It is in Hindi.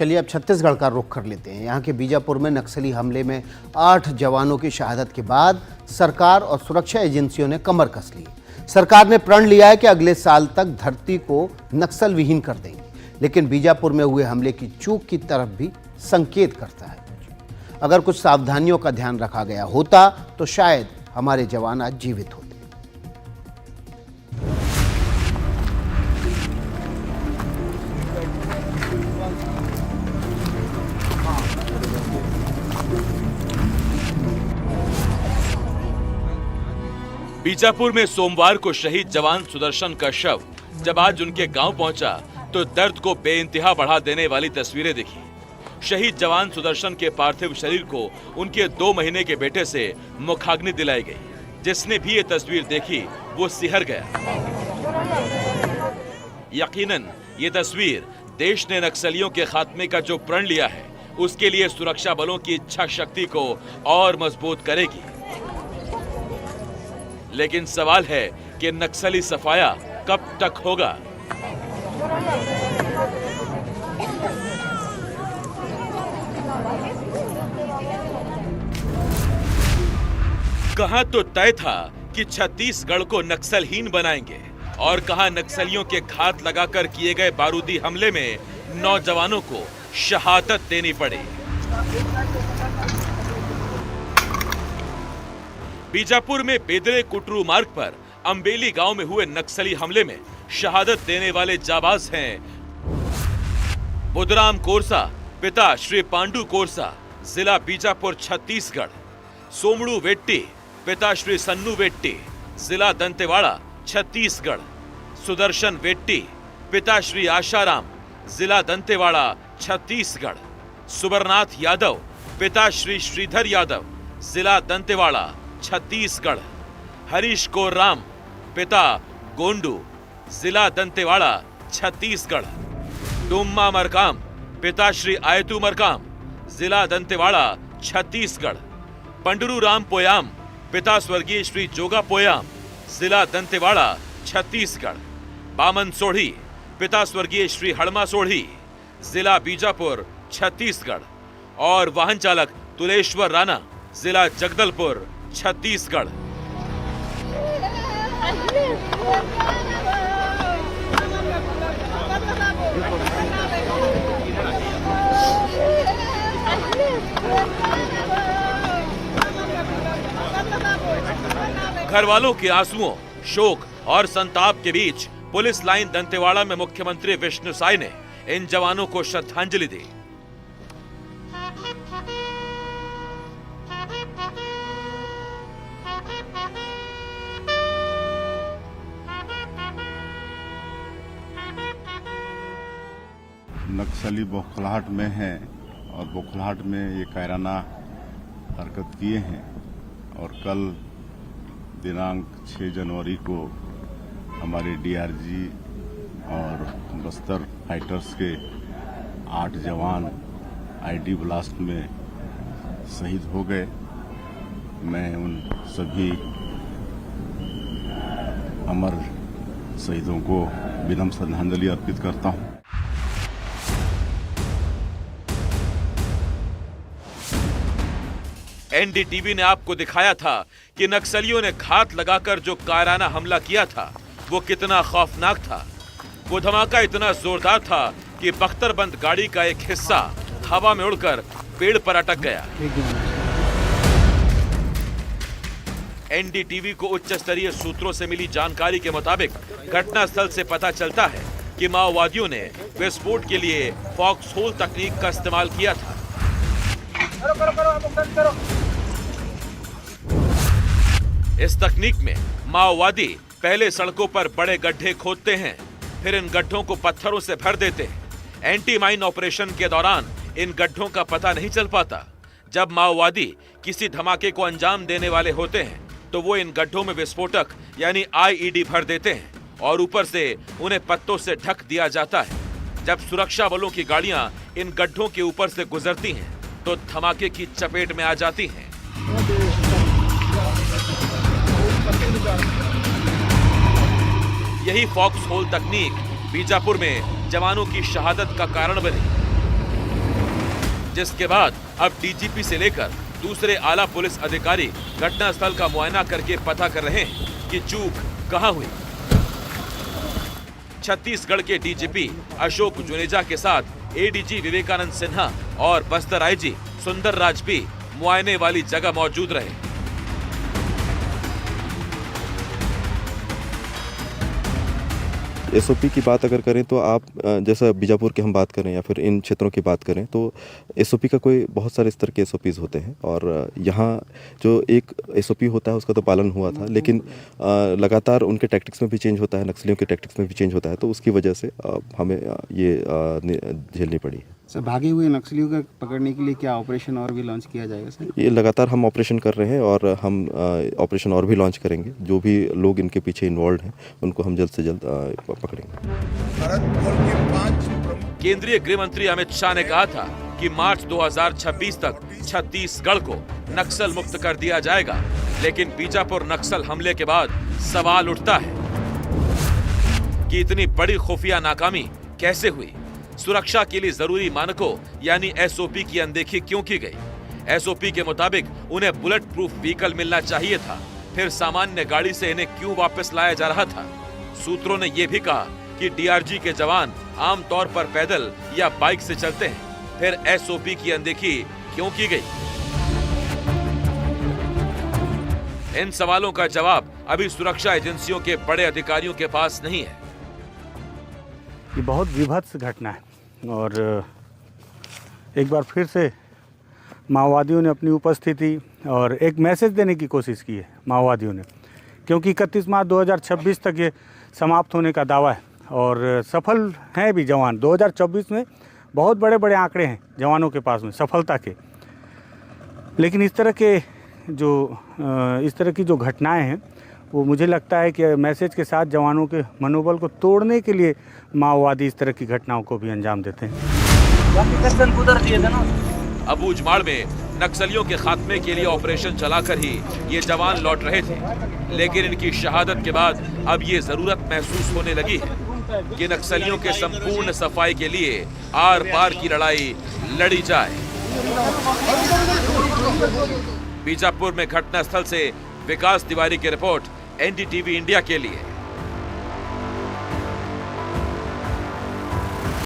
चलिए अब छत्तीसगढ़ का रुख कर लेते हैं। यहाँ के बीजापुर में नक्सली हमले में 8 जवानों की शहादत के बाद सरकार और सुरक्षा एजेंसियों ने कमर कस ली। सरकार ने प्रण लिया है कि अगले साल तक धरती को नक्सल विहीन कर देंगे, लेकिन बीजापुर में हुए हमले की चूक की तरफ भी संकेत करता है। अगर कुछ सावधानियों का ध्यान रखा गया होता तो शायद हमारे जवान आज जीवित होते। बीजापुर में सोमवार को शहीद जवान सुदर्शन का शव जब आज उनके गांव पहुंचा तो दर्द को बेइंतहा बढ़ा देने वाली तस्वीरें दिखी। शहीद जवान सुदर्शन के पार्थिव शरीर को उनके 2 महीने के बेटे से मुखाग्नि दिलाई गई। जिसने भी ये तस्वीर देखी वो सिहर गया। यकीनन ये तस्वीर देश ने नक्सलियों के खात्मे का जो प्रण लिया है उसके लिए सुरक्षा बलों की इच्छा शक्ति को और मजबूत करेगी। लेकिन सवाल है कि नक्सली सफाया कब तक होगा। कहां तो तय था कि छत्तीसगढ़ को नक्सलहीन बनाएंगे और कहां नक्सलियों के घात लगाकर किए गए बारूदी हमले में नौजवानों को शहादत देनी पड़ी। बीजापुर में बेदरे कुटरू मार्ग पर अंबेली गांव में हुए नक्सली हमले में शहादत देने वाले जाबाज हैं बुधराम कोरसा, पिता श्री पांडु कोरसा, जिला बीजापुर छत्तीसगढ़, सोमड़ू वेट्टी, पिता श्री सन्नू वेट्टी, जिला दंतेवाड़ा छत्तीसगढ़, सुदर्शन वेट्टी, पिता श्री आशाराम, जिला दंतेवाड़ा छत्तीसगढ़, सुबरनाथ यादव, पिता श्री श्रीधर यादव, जिला दंतेवाड़ा छत्तीसगढ़, हरीश कोर्राम, पिता गोंडू, जिला दंतेवाड़ा छत्तीसगढ़, डुम्मा मरकाम, पिता श्री आयतू मरकाम, जिला दंतेवाड़ा छत्तीसगढ़, पंडरू राम पोयाम, पिता स्वर्गीय श्री जोगा पोयाम, जिला दंतेवाड़ा छत्तीसगढ़, बामन सोढ़ी, पिता स्वर्गीय श्री हड़मा सोढ़ी, जिला बीजापुर छत्तीसगढ़ और वाहन चालक तुलेश्वर राणा, जिला जगदलपुर छत्तीसगढ़। घर वालों के आंसुओं, शोक और संताप के बीच पुलिस लाइन दंतेवाड़ा में मुख्यमंत्री विष्णु साय ने इन जवानों को श्रद्धांजलि दी। नक्सली बौखलाहट में हैं और बौखलाहट में ये कायराना हरकत किए हैं और कल दिनांक 6 जनवरी को हमारे डीआरजी और बस्तर फाइटर्स के 8 जवान आईडी ब्लास्ट में शहीद हो गए। मैं उन सभी अमर शहीदों को विनम्र श्रद्धांजलि अर्पित करता हूं। एनडीटीवी ने आपको दिखाया था कि नक्सलियों ने घात लगाकर जो कायराना हमला किया था वो कितना खौफनाक था। वो धमाका इतना जोरदार था कि बख्तरबंद गाड़ी का एक हिस्सा हवा में उड़कर पेड़ पर अटक गया। एनडीटीवी को उच्च स्तरीय सूत्रों से मिली जानकारी के मुताबिक घटनास्थल से पता चलता है कि माओवादियों ने विस्फोट के लिए फॉक्स होल तकनीक का इस्तेमाल किया था। इस तकनीक में माओवादी पहले सड़कों पर बड़े गड्ढे खोदते हैं, फिर इन गड्ढों को पत्थरों से भर देते हैं। एंटी माइन ऑपरेशन के दौरान इन गड्ढों का पता नहीं चल पाता। जब माओवादी किसी धमाके को अंजाम देने वाले होते हैं तो वो इन गड्ढों में विस्फोटक यानी आईईडी भर देते हैं और ऊपर से उन्हें पत्तों से ढक दिया जाता है। जब सुरक्षा बलों की गाड़ियां इन गड्ढों के ऊपर से गुजरती हैं तो धमाके की चपेट में आ जाती हैं। यही फॉक्स होल तकनीक बीजापुर में जवानों की शहादत का कारण बनी। जिसके बाद अब डीजीपी से लेकर दूसरे आला पुलिस अधिकारी घटनास्थल का मुआयना करके पता कर रहे हैं कि चूक कहां हुई। छत्तीसगढ़ के डीजीपी अशोक जुनेजा के साथ एडीजी विवेकानंद सिन्हा और बस्तर आईजी सुंदर राज भी मुआयने वाली जगह मौजूद रहे। एसओपी की बात अगर करें तो आप जैसा बीजापुर की हम बात करें या फिर इन क्षेत्रों की बात करें तो एसओपी का कोई बहुत सारे स्तर के एसओपीज होते हैं और यहाँ जो एक एसओपी होता है उसका तो पालन हुआ था, लेकिन लगातार उनके टैक्टिक्स में भी चेंज होता है, नक्सलियों के टैक्टिक्स में भी चेंज होता है, तो उसकी वजह से हमें ये झेलनी पड़ी है। सर, भागे हुए नक्सलियों को पकड़ने के लिए क्या ऑपरेशन और भी लॉन्च किया जाएगा सर? ये लगातार हम ऑपरेशन कर रहे हैं और हम ऑपरेशन और भी लॉन्च करेंगे। जो भी लोग इनके पीछे इन्वॉल्व हैं उनको हम जल्द से जल्द पकड़ेंगे। केंद्रीय गृह मंत्री अमित शाह ने कहा था कि मार्च 2026 तक छत्तीसगढ़ को नक्सल मुक्त कर दिया जाएगा, लेकिन बीजापुर नक्सल हमले के बाद सवाल उठता है कि इतनी बड़ी खुफिया नाकामी कैसे हुई। सुरक्षा के लिए जरूरी मानकों यानी एसओपी की अनदेखी क्यों की गई? एसओपी के मुताबिक उन्हें बुलेट प्रूफ व्हीकल मिलना चाहिए था, फिर सामान्य गाड़ी से इन्हें क्यों वापस लाया जा रहा था? सूत्रों ने यह भी कहा कि डीआरजी के जवान आमतौर पर पैदल या बाइक से चलते हैं, फिर एसओपी की अनदेखी क्यों की गई? इन सवालों का जवाब अभी सुरक्षा एजेंसियों के बड़े अधिकारियों के पास नहीं है। ये बहुत विभत्स घटना है और एक बार फिर से माओवादियों ने अपनी उपस्थिति और एक मैसेज देने की कोशिश की है माओवादियों ने, क्योंकि 31 मार्च 2026 तक ये समाप्त होने का दावा है और सफल हैं भी जवान। 2024 में बहुत बड़े बड़े आंकड़े हैं जवानों के पास में सफलता के, लेकिन इस तरह की जो घटनाएं हैं वो मुझे लगता है कि मैसेज के साथ जवानों के मनोबल को तोड़ने के लिए माओवादी इस तरह की घटनाओं को भी अंजाम देते हैं। अबूझमाड़ में नक्सलियों के खात्मे के लिए ऑपरेशन चलाकर ही ये जवान लौट रहे थे, लेकिन इनकी शहादत के बाद अब ये जरूरत महसूस होने लगी है कि नक्सलियों के संपूर्ण सफाई के लिए आर पार की लड़ाई लड़ी जाए। बीजापुर में घटनास्थल से विकास तिवारी की रिपोर्ट, एनडीटीवी इंडिया के लिए।